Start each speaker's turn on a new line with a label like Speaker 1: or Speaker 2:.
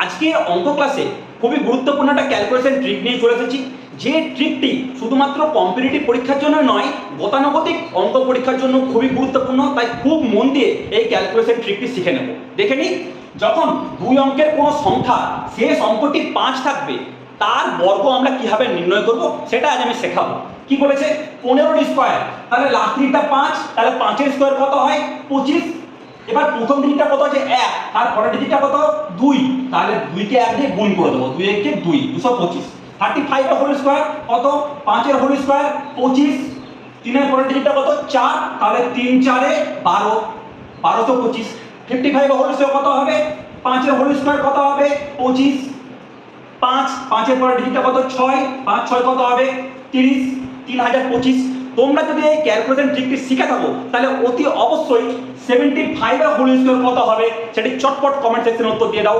Speaker 1: আজকে অঙ্ক ক্লাসে খুবই গুরুত্বপূর্ণ একটা ক্যালকুলেশন ট্রিক নিয়ে চলে এসেছি, যে ট্রিকটি শুধুমাত্র কম্পিটিটিভ পরীক্ষার জন্য নয়, গতানুগতিক অঙ্ক পরীক্ষার জন্য খুবই গুরুত্বপূর্ণ। তাই খুব মন দিয়ে এই ক্যালকুলেশন ট্রিকটি শিখে নেব। দেখে নিই, যখন দুই অঙ্কের কোনো সংখ্যা শেষ অঙ্কটি 5 থাকবে, তার বর্গ আমরা কিভাবে নির্ণয় করব সেটা আজ আমি শেখাবো। কি বলেছে? 15 স্কোয়ার, তাহলে লাস্ট দিকটা 5, তাহলে 5 স্কোয়ার কত হয়? 25। এবার প্রথম ডিজিটটা কত আছে? 1, আর পরের ডিজিটটা কত? 2, তাহলে 2 কে 1 দিয়ে গুণ করে দেবো, 2 1 কে 2, 225। 35 এর হোল স্কয়ার কত? 5 এর হোল স্কয়ার 25, 3 এর পরের ডিজিটটা কত? 4, তাহলে 3 4 এ 12, 1225। 55 এর হোল স্কয়ার কত হবে? 5 এর হোল স্কয়ার কত হবে? 25, 5 এর পরের ডিজিটটা কত? 6, 5 6 কত হবে? 30, 3025। তোমরা যদি এই ক্যালকুলেশন ট্রিকটি শিখে থাকো, তাহলে অতি অবশ্যই 75 এর হোল স্কয়ার কত হবে সেটি চটপট কমেন্ট সেকশনে উত্তর দিয়ে দাও।